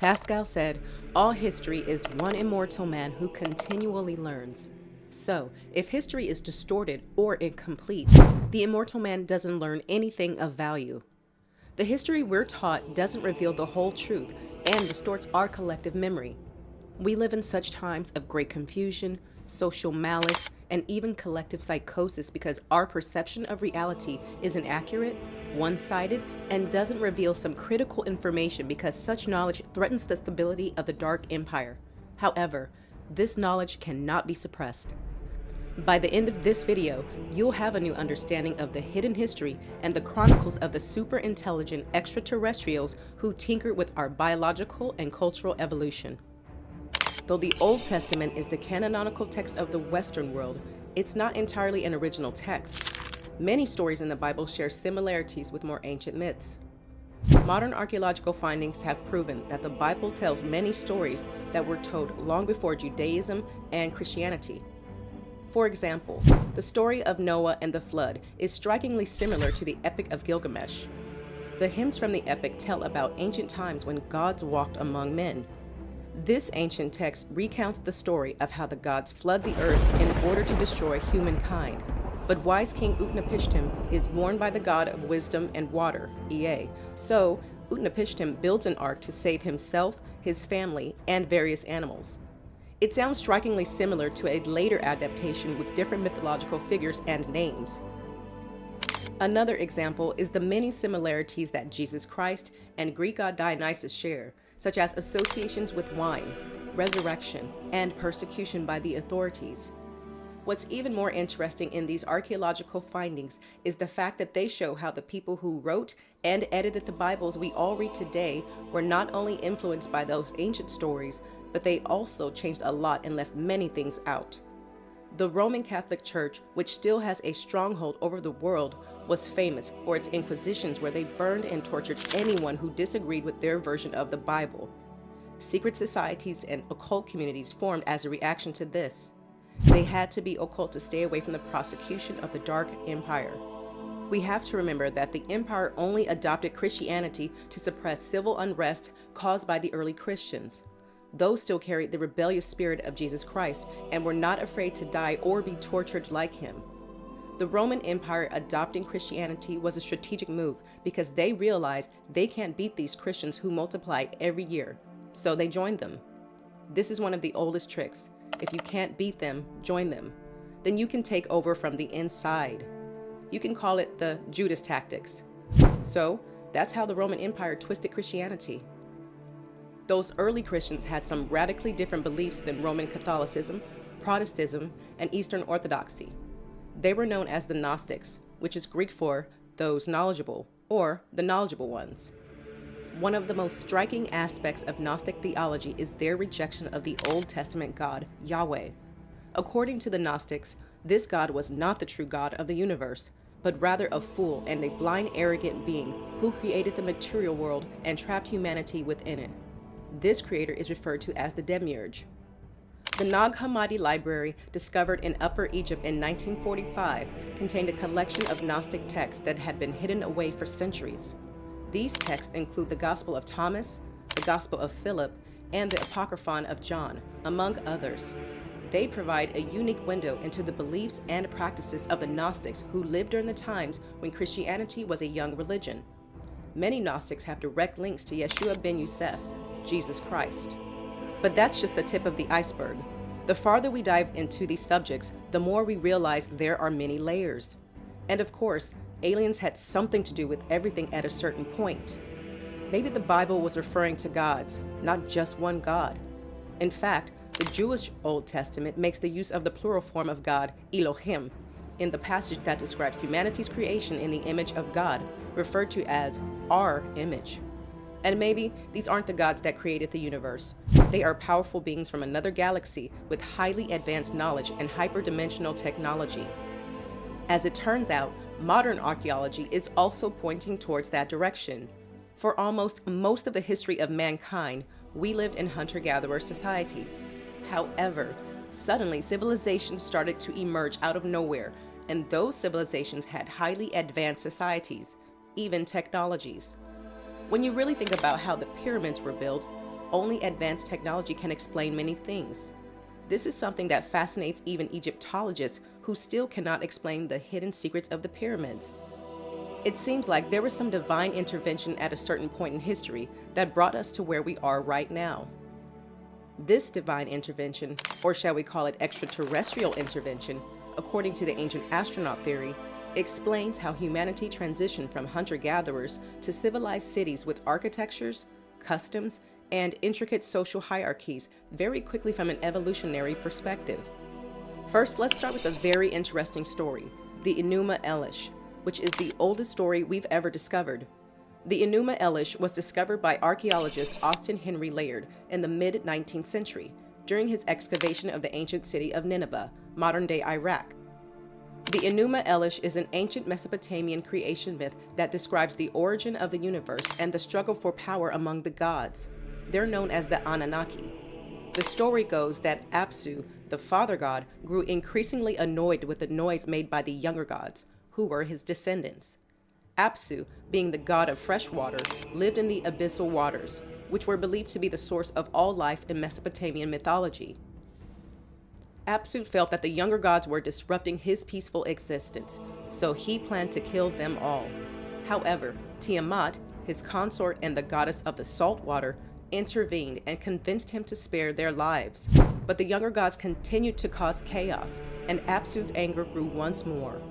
Pascal said, "All history is one immortal man who continually learns." So, if history is distorted or incomplete, the immortal man doesn't learn anything of value. The history we're taught doesn't reveal the whole truth and distorts our collective memory. We live in such times of great confusion, social malice, and even collective psychosis because our perception of reality is inaccurate, one-sided, and doesn't reveal some critical information because such knowledge threatens the stability of the Dark Empire. However, this knowledge cannot be suppressed. By the end of this video, you'll have a new understanding of the hidden history and the chronicles of the super intelligent extraterrestrials who tinkered with our biological and cultural evolution. Though the Old Testament is the canonical text of the Western world, it's not entirely an original text. Many stories in the Bible share similarities with more ancient myths. Modern archaeological findings have proven that the Bible tells many stories that were told long before Judaism and Christianity. For example, the story of Noah and the flood is strikingly similar to the Epic of Gilgamesh. The hymns from the epic tell about ancient times when gods walked among men. This ancient text recounts the story of how the gods flood the earth in order to destroy humankind. But wise King Utnapishtim is warned by the god of wisdom and water, Ea. So, Utnapishtim builds an ark to save himself, his family, and various animals. It sounds strikingly similar to a later adaptation with different mythological figures and names. Another example is the many similarities that Jesus Christ and Greek god Dionysus share, such as associations with wine, resurrection, and persecution by the authorities. What's even more interesting in these archaeological findings is the fact that they show how the people who wrote and edited the Bibles we all read today were not only influenced by those ancient stories, but they also changed a lot and left many things out. The Roman Catholic Church, which still has a stronghold over the world, was famous for its inquisitions where they burned and tortured anyone who disagreed with their version of the Bible. Secret societies and occult communities formed as a reaction to this. They had to be occult to stay away from the prosecution of the Dark Empire. We have to remember that the empire only adopted Christianity to suppress civil unrest caused by the early Christians. Those still carried the rebellious spirit of Jesus Christ and were not afraid to die or be tortured like him. The Roman Empire adopting Christianity was a strategic move because they realized they can't beat these Christians who multiplied every year, so they joined them. This is one of the oldest tricks. If you can't beat them, join them. Then you can take over from the inside. You can call it the Judas tactics. So that's how the Roman Empire twisted Christianity. Those early Christians had some radically different beliefs than Roman Catholicism, Protestantism, and Eastern Orthodoxy. They were known as the Gnostics, which is Greek for those knowledgeable, or the knowledgeable ones. One of the most striking aspects of Gnostic theology is their rejection of the Old Testament God, Yahweh. According to the Gnostics, this God was not the true God of the universe, but rather a fool and a blind, arrogant being who created the material world and trapped humanity within it. This creator is referred to as the Demiurge. The Nag Hammadi Library, discovered in Upper Egypt in 1945, contained a collection of Gnostic texts that had been hidden away for centuries. These texts include the Gospel of Thomas, the Gospel of Philip, and the Apocryphon of John, among others. They provide a unique window into the beliefs and practices of the Gnostics who lived during the times when Christianity was a young religion. Many Gnostics have direct links to Yeshua ben Yosef, Jesus Christ. But that's just the tip of the iceberg. The farther we dive into these subjects, the more we realize there are many layers. And of course, aliens had something to do with everything at a certain point. Maybe the Bible was referring to gods, not just one God. In fact, the Jewish Old Testament makes the use of the plural form of God, Elohim, in the passage that describes humanity's creation in the image of God, referred to as our image. And maybe these aren't the gods that created the universe. They are powerful beings from another galaxy with highly advanced knowledge and hyperdimensional technology. As it turns out, modern archaeology is also pointing towards that direction. For almost most of the history of mankind, we lived in hunter-gatherer societies. However, suddenly civilizations started to emerge out of nowhere, and those civilizations had highly advanced societies, even technologies. When you really think about how the pyramids were built, only advanced technology can explain many things. This is something that fascinates even Egyptologists who still cannot explain the hidden secrets of the pyramids. It seems like there was some divine intervention at a certain point in history that brought us to where we are right now. This divine intervention, or shall we call it extraterrestrial intervention, according to the ancient astronaut theory, explains how humanity transitioned from hunter-gatherers to civilized cities with architectures, customs, and intricate social hierarchies very quickly from an evolutionary perspective. First, let's start with a very interesting story, the Enuma Elish, which is the oldest story we've ever discovered. The Enuma Elish was discovered by archaeologist Austin Henry Layard in the mid-19th century during his excavation of the ancient city of Nineveh, modern-day Iraq. The Enuma Elish is an ancient Mesopotamian creation myth that describes the origin of the universe and the struggle for power among the gods. They're known as the Anunnaki. The story goes that Apsu, the father god, grew increasingly annoyed with the noise made by the younger gods, who were his descendants. Apsu, being the god of fresh water, lived in the abyssal waters, which were believed to be the source of all life in Mesopotamian mythology. Apsu felt that the younger gods were disrupting his peaceful existence, so he planned to kill them all. However, Tiamat, his consort and the goddess of the salt water, intervened and convinced him to spare their lives. But the younger gods continued to cause chaos, and Apsu's anger grew once more.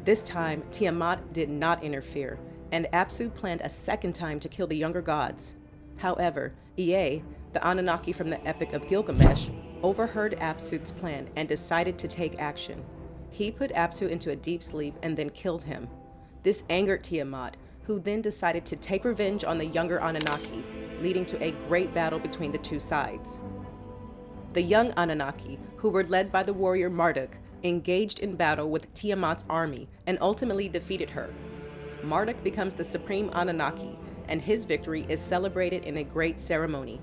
This time, Tiamat did not interfere, and Apsu planned a second time to kill the younger gods. However, Ea, the Anunnaki from the Epic of Gilgamesh, overheard Apsu's plan and decided to take action. He put Apsu into a deep sleep and then killed him. This angered Tiamat, who then decided to take revenge on the younger Anunnaki, leading to a great battle between the two sides. The young Anunnaki, who were led by the warrior Marduk, engaged in battle with Tiamat's army and ultimately defeated her. Marduk becomes the supreme Anunnaki, and his victory is celebrated in a great ceremony.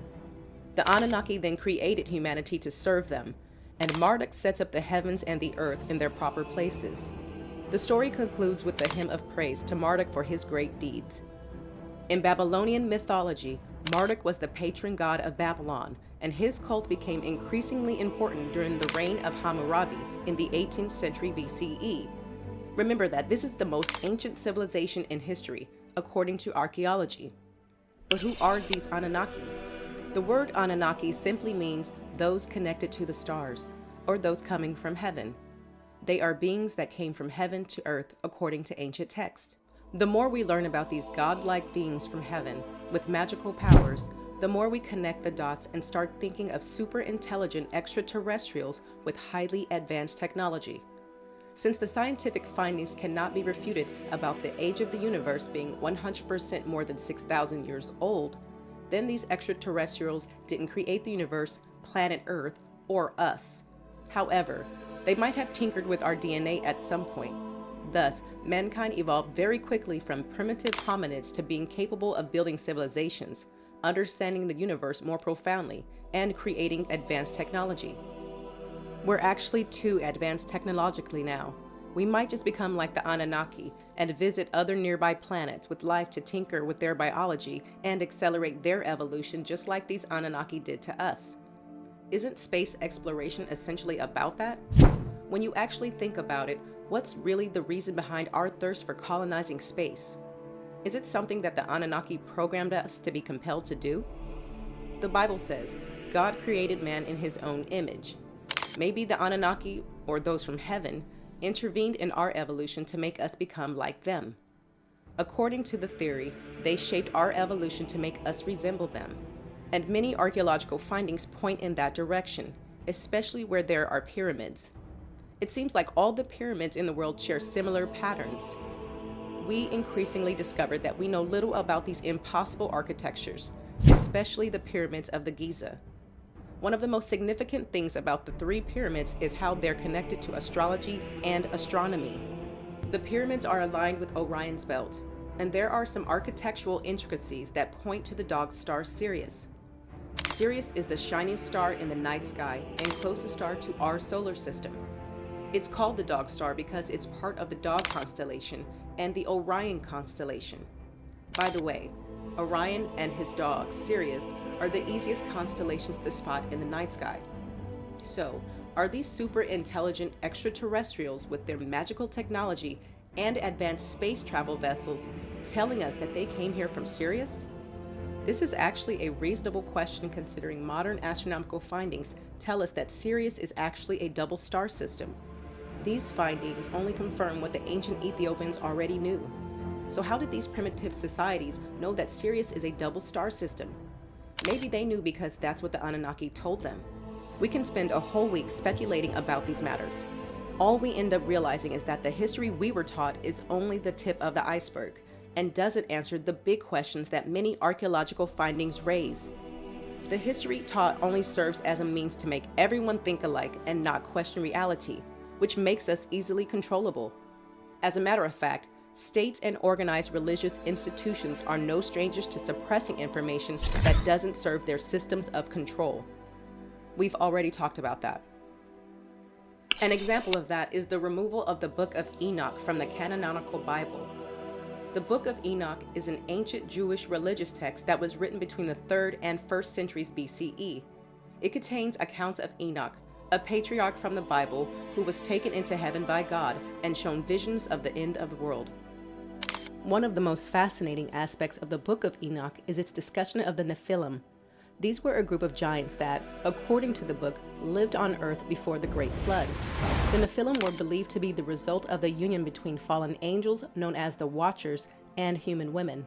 The Anunnaki then created humanity to serve them, and Marduk sets up the heavens and the earth in their proper places. The story concludes with the hymn of praise to Marduk for his great deeds. In Babylonian mythology, Marduk was the patron god of Babylon, and his cult became increasingly important during the reign of Hammurabi in the 18th century BCE. Remember that this is the most ancient civilization in history, according to archaeology. But who are these Anunnaki? The word Anunnaki simply means those connected to the stars, or those coming from heaven. They are beings that came from heaven to earth, according to ancient texts. The more we learn about these godlike beings from heaven with magical powers, the more we connect the dots and start thinking of super intelligent extraterrestrials with highly advanced technology. Since the scientific findings cannot be refuted about the age of the universe being 100% more than 6,000 years old, then these extraterrestrials didn't create the universe, planet Earth, or us. However, they might have tinkered with our DNA at some point. Thus, mankind evolved very quickly from primitive hominids to being capable of building civilizations, understanding the universe more profoundly, and creating advanced technology. We're actually too advanced technologically now. We might just become like the Anunnaki and visit other nearby planets with life to tinker with their biology and accelerate their evolution just like these Anunnaki did to us. Isn't space exploration essentially about that? When you actually think about it, what's really the reason behind our thirst for colonizing space? Is it something that the Anunnaki programmed us to be compelled to do? The Bible says, God created man in his own image. Maybe the Anunnaki, or those from heaven, intervened in our evolution to make us become like them. According to the theory, they shaped our evolution to make us resemble them. And many archaeological findings point in that direction, especially where there are pyramids. It seems like all the pyramids in the world share similar patterns. We increasingly discovered that we know little about these impossible architectures, especially the pyramids of the Giza. One of the most significant things about the three pyramids is how they're connected to astrology and astronomy. The pyramids are aligned with Orion's belt, and there are some architectural intricacies that point to the dog star Sirius. Sirius is the shiniest star in the night sky and closest star to our solar system. It's called the dog star because it's part of the dog constellation and the Orion constellation. By the way, Orion and his dog, Sirius, are the easiest constellations to spot in the night sky. So, are these super intelligent extraterrestrials with their magical technology and advanced space travel vessels telling us that they came here from Sirius? This is actually a reasonable question considering modern astronomical findings tell us that Sirius is actually a double star system. These findings only confirm what the ancient Ethiopians already knew. So how did these primitive societies know that Sirius is a double star system? Maybe they knew because that's what the Anunnaki told them. We can spend a whole week speculating about these matters. All we end up realizing is that the history we were taught is only the tip of the iceberg and doesn't answer the big questions that many archaeological findings raise. The history taught only serves as a means to make everyone think alike and not question reality, which makes us easily controllable. As a matter of fact, states and organized religious institutions are no strangers to suppressing information that doesn't serve their systems of control. We've already talked about that. An example of that is the removal of the Book of Enoch from the canonical Bible. The Book of Enoch is an ancient Jewish religious text that was written between the 3rd and 1st centuries BCE. It contains accounts of Enoch, a patriarch from the Bible who was taken into heaven by God and shown visions of the end of the world. One of the most fascinating aspects of the Book of Enoch is its discussion of the Nephilim. These were a group of giants that, according to the book, lived on earth before the Great Flood. The Nephilim were believed to be the result of the union between fallen angels, known as the Watchers, and human women.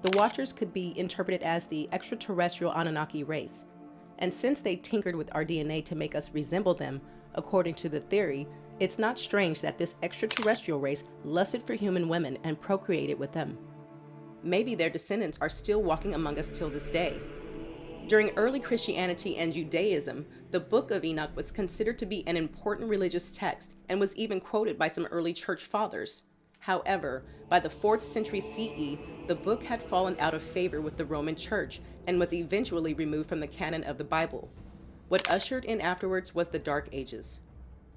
The Watchers could be interpreted as the extraterrestrial Anunnaki race. And since they tinkered with our DNA to make us resemble them, according to the theory, it's not strange that this extraterrestrial race lusted for human women and procreated with them. Maybe their descendants are still walking among us till this day. During early Christianity and Judaism, the Book of Enoch was considered to be an important religious text and was even quoted by some early church fathers. However, by the 4th century CE, the book had fallen out of favor with the Roman Church and was eventually removed from the canon of the Bible. What ushered in afterwards was the Dark Ages.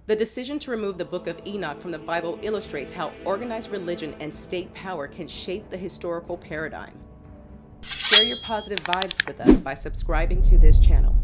The decision to remove the Book of Enoch from the Bible illustrates how organized religion and state power can shape the historical paradigm. Share your positive vibes with us by subscribing to this channel.